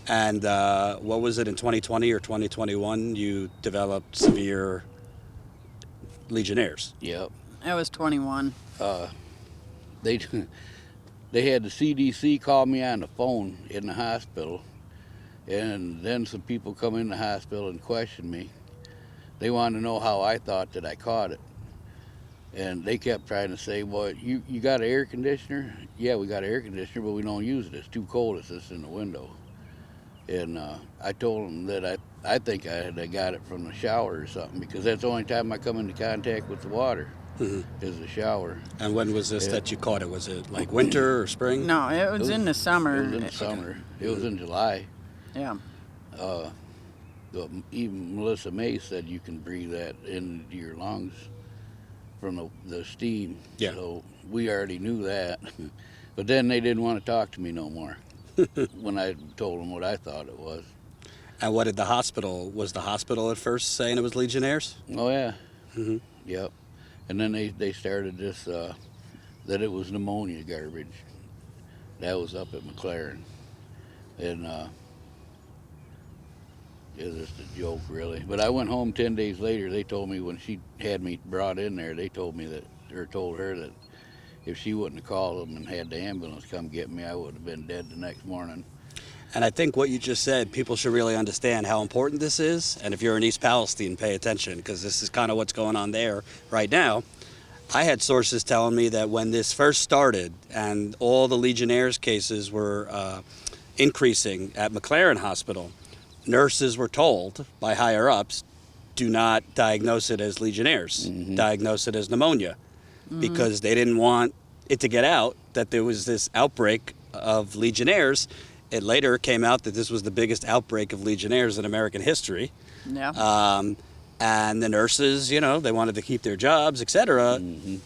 And what was it, in 2020 or 2021, you developed severe Legionnaires? Yep. I was 21. They they had the CDC call me on the phone in the hospital, and then some people come in the hospital and question me. They wanted to know how I thought that I caught it. And they kept trying to say, well, you got an air conditioner? Yeah, we got an air conditioner, but we don't use it. It's too cold. It's just in the window. And I told them that I think I got it from the shower or something, because that's the only time I come into contact with the water, is the shower. And when was this that you caught it? Was it like winter or spring? No, it was in the summer. It was in the summer. It was in July. Yeah. Even Melissa May said you can breathe that into your lungs from the steam. Yeah. So we already knew that. But then they didn't want to talk to me no more when I told them what I thought it was. And what did the hospital, was the hospital at first saying it was Legionnaires? Oh, yeah. Yep. And then they started this, that it was pneumonia garbage. That was up at McLaren. And it was just a joke, really. But I went home 10 days later. They told me, when she had me brought in there, they told me that, or told her that if she wouldn't have called them and had the ambulance come get me, I would have been dead the next morning. And I think what you just said, people should really understand how important this is. And if you're in East Palestine, pay attention, because this is kind of what's going on there right now. I had sources telling me that when this first started and all the Legionnaires cases were increasing at McLaren Hospital, nurses were told by higher-ups, do not diagnose it as Legionnaires, diagnose it as pneumonia, because they didn't want it to get out that there was this outbreak of Legionnaires. It later came out that this was the biggest outbreak of Legionnaires in American history. Yeah. And the nurses, you know, they wanted to keep their jobs, etc.,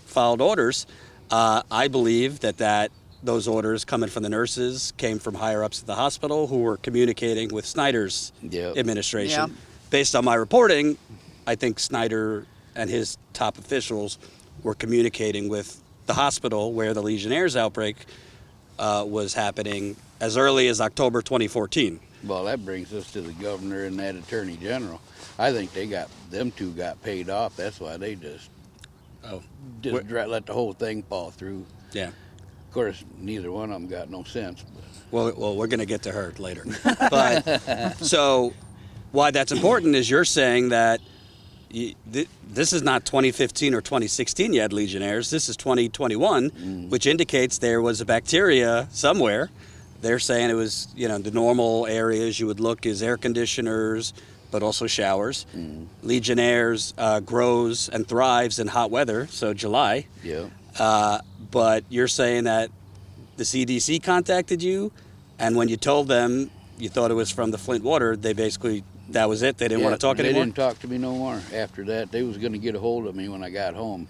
followed orders. I believe that those orders coming from the nurses came from higher-ups at the hospital who were communicating with Snyder's administration. Yeah. Based on my reporting, I think Snyder and his top officials were communicating with the hospital where the Legionnaires outbreak was happening as early as October 2014. Well, that brings us to the governor and that attorney general. I think them two got paid off. That's why they just let the whole thing fall through. Yeah. Of course, neither one of them got no sense. But. Well, we're going to get to her later. But so why that's important is you're saying that this is not 2015 or 2016 you had Legionnaires. This is 2021, which indicates there was a bacteria somewhere. They're saying it was, you know, the normal areas you would look is air conditioners, but also showers. Legionnaires grows and thrives in hot weather, so July. Yeah. But you're saying that the CDC contacted you, and when you told them you thought it was from the Flint water, they basically, that was it? They didn't want to talk anymore? They didn't talk to me no more after that. They was going to get a hold of me when I got home,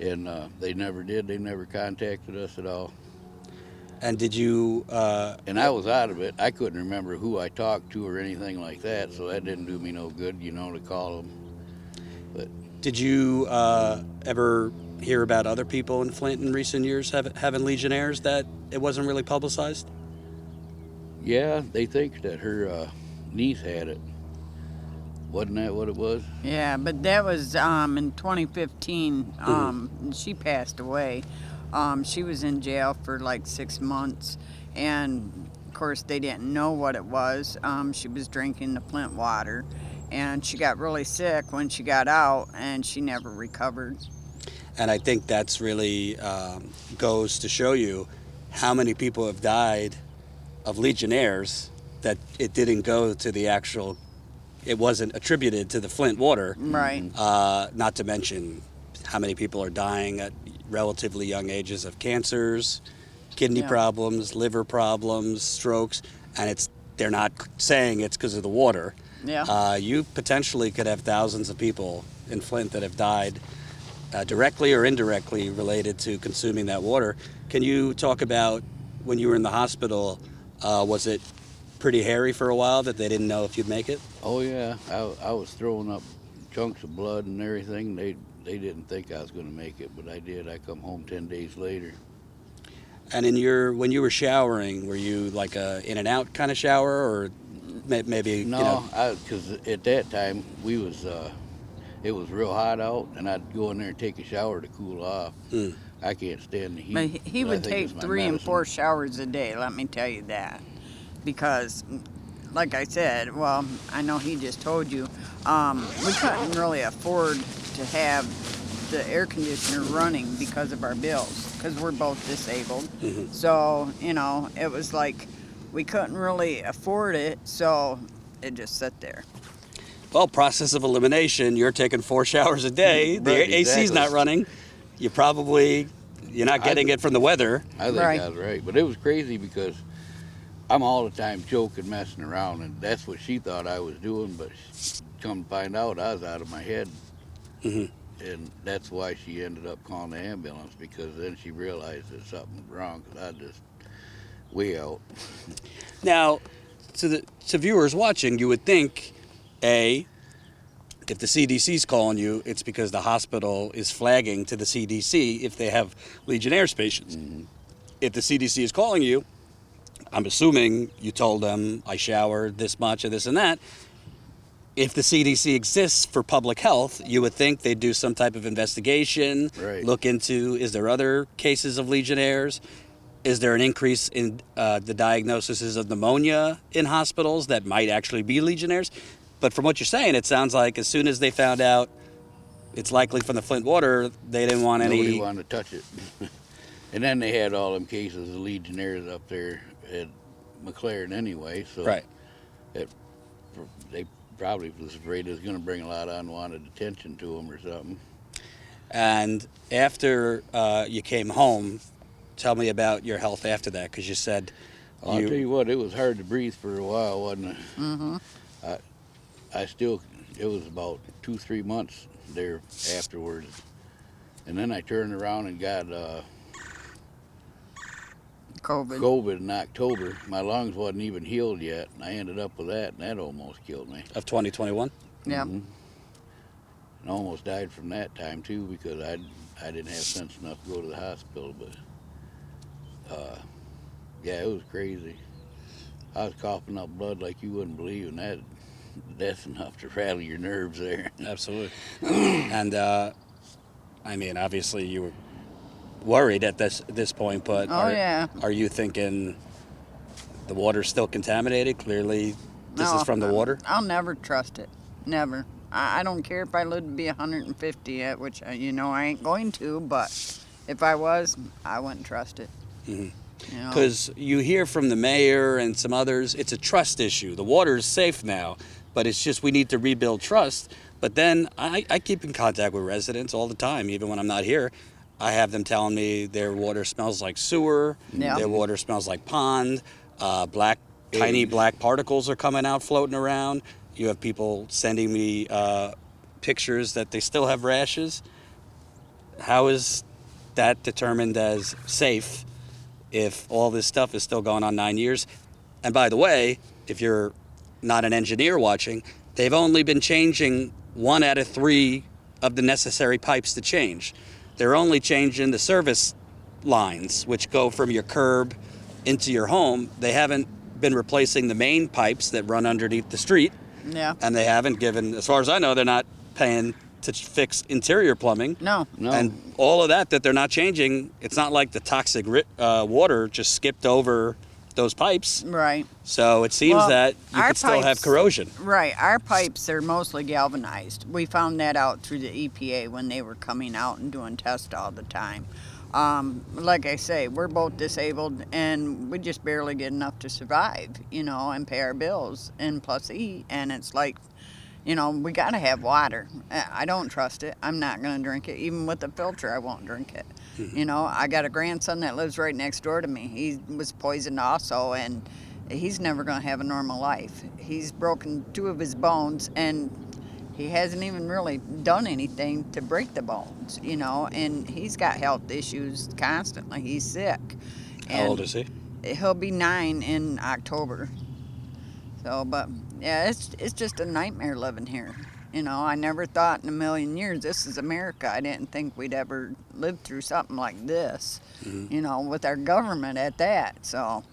and they never did. They never contacted us at all. And did you... and I was out of it. I couldn't remember who I talked to or anything like that, so that didn't do me no good, you know, to call them. But did you ever hear about other people in Flint in recent years having Legionnaires that it wasn't really publicized? Yeah, they think that her niece had it. Wasn't that what it was? Yeah, but that was in 2015. She passed away. She was in jail for like 6 months, and of course they didn't know what it was. She was drinking the Flint water, and she got really sick when she got out, and she never recovered. And I think that's really goes to show you how many people have died of Legionnaires, that it didn't go to the actual, it wasn't attributed to the Flint water. Right. Not to mention how many people are dying at relatively young ages of cancers, kidney problems, liver problems, strokes, and they're not saying it's because of the water. Yeah. You potentially could have thousands of people in Flint that have died directly or indirectly related to consuming that water. Can you talk about when you were in the hospital, was it pretty hairy for a while that they didn't know if you'd make it? Oh yeah, I was throwing up chunks of blood and everything. They didn't think I was going to make it, but I did. I come home 10 days later. And when you were showering, were you like a in and out kind of shower, or maybe No, because at that time it was real hot out, and I'd go in there and take a shower to cool off. I can't stand the heat. But he but I would think take it's my 3 and medicine. 4 showers a day, let me tell you that. Because, like I said, well, I know he just told you, we couldn't really afford to have the air conditioner running because of our bills, because we're both disabled. So, it was like we couldn't really afford it, so it just sat there. well, process of elimination. You're taking 4 showers a day. The Right, AC's exactly. not running. You're not getting it from the weather. I think Right. I was right, but it was crazy because I'm all the time joking, messing around, and that's what she thought I was doing. But come to find out, I was out of my head, and that's why she ended up calling the ambulance, because then she realized that something was wrong. Cause I just way out. Now, to viewers watching, you would think, if the CDC's calling you, it's because the hospital is flagging to the CDC if they have Legionnaire's patients. If the CDC is calling you, I'm assuming you told them I showered this much or this and that. If the CDC exists for public health, you would think they'd do some type of investigation, Right. look into, is there other cases of Legionnaires? Is there an increase in the diagnoses of pneumonia in hospitals that might actually be Legionnaires? But from what you're saying, it sounds like as soon as they found out it's likely from the Flint water, they didn't want Nobody any. wanted to touch it. And then they had all them cases of Legionnaires up there at McLaren anyway, so Right. they probably was afraid it was going to bring a lot of unwanted attention to them or something. And after you came home, tell me about your health after that, because you said I'll tell you what, it was hard to breathe for a while, wasn't it? It was about 2-3 months there afterwards. And then I turned around and got COVID. COVID in October. My lungs wasn't even healed yet, and I ended up with that, and that almost killed me. of 2021. Yep. And almost died from that time too, because I didn't have sense enough to go to the hospital. But yeah, it was crazy. I was coughing up blood like you wouldn't believe, and that's enough to rattle your nerves there. Absolutely. And I mean, obviously you were worried at this point, but Yeah. are you thinking the water's still contaminated? Clearly, this is from the water. I'll never trust it. Never. I don't care if I live to be 150, at which I ain't going to. But if I was, I wouldn't trust it. Because you hear from the mayor and some others, it's a trust issue. The water is safe now, but it's just we need to rebuild trust. But then I keep in contact with residents all the time, even when I'm not here. I have them telling me their water smells like sewer, Yeah. their water smells like pond, tiny black particles are coming out floating around. You have people sending me pictures that they still have rashes. How is that determined as safe if all this stuff is still going on 9 years? And by the way, if you're not an engineer watching, they've only been changing 1 out of 3 of the necessary pipes to change. They're only changing the service lines, which go from your curb into your home. They haven't been replacing the main pipes that run underneath the street. Yeah. And they haven't given, as far as I know, they're not paying to fix interior plumbing. No. And all of that they're not changing, it's not like the toxic water just skipped over those pipes. Right. So it seems that you our could still have pipes- corrosion. Right. Our pipes are mostly galvanized. We found that out through the EPA when they were coming out and doing tests all the time. Like I say, we're both disabled and we just barely get enough to survive, and pay our bills and plus eat. And it's like, we got to have water. I don't trust it. I'm not going to drink it. Even with the filter, I won't drink it. I got a grandson that lives right next door to me. He was poisoned also, and he's never going to have a normal life. He's broken 2 of his bones, and he hasn't even really done anything to break the bones, and he's got health issues constantly. He's sick. How old is he? He'll be 9 in October. So, but yeah, it's just a nightmare living here. You know, I never thought in a million years, this is America. I didn't think we'd ever live through something like this, you know, with our government at that. So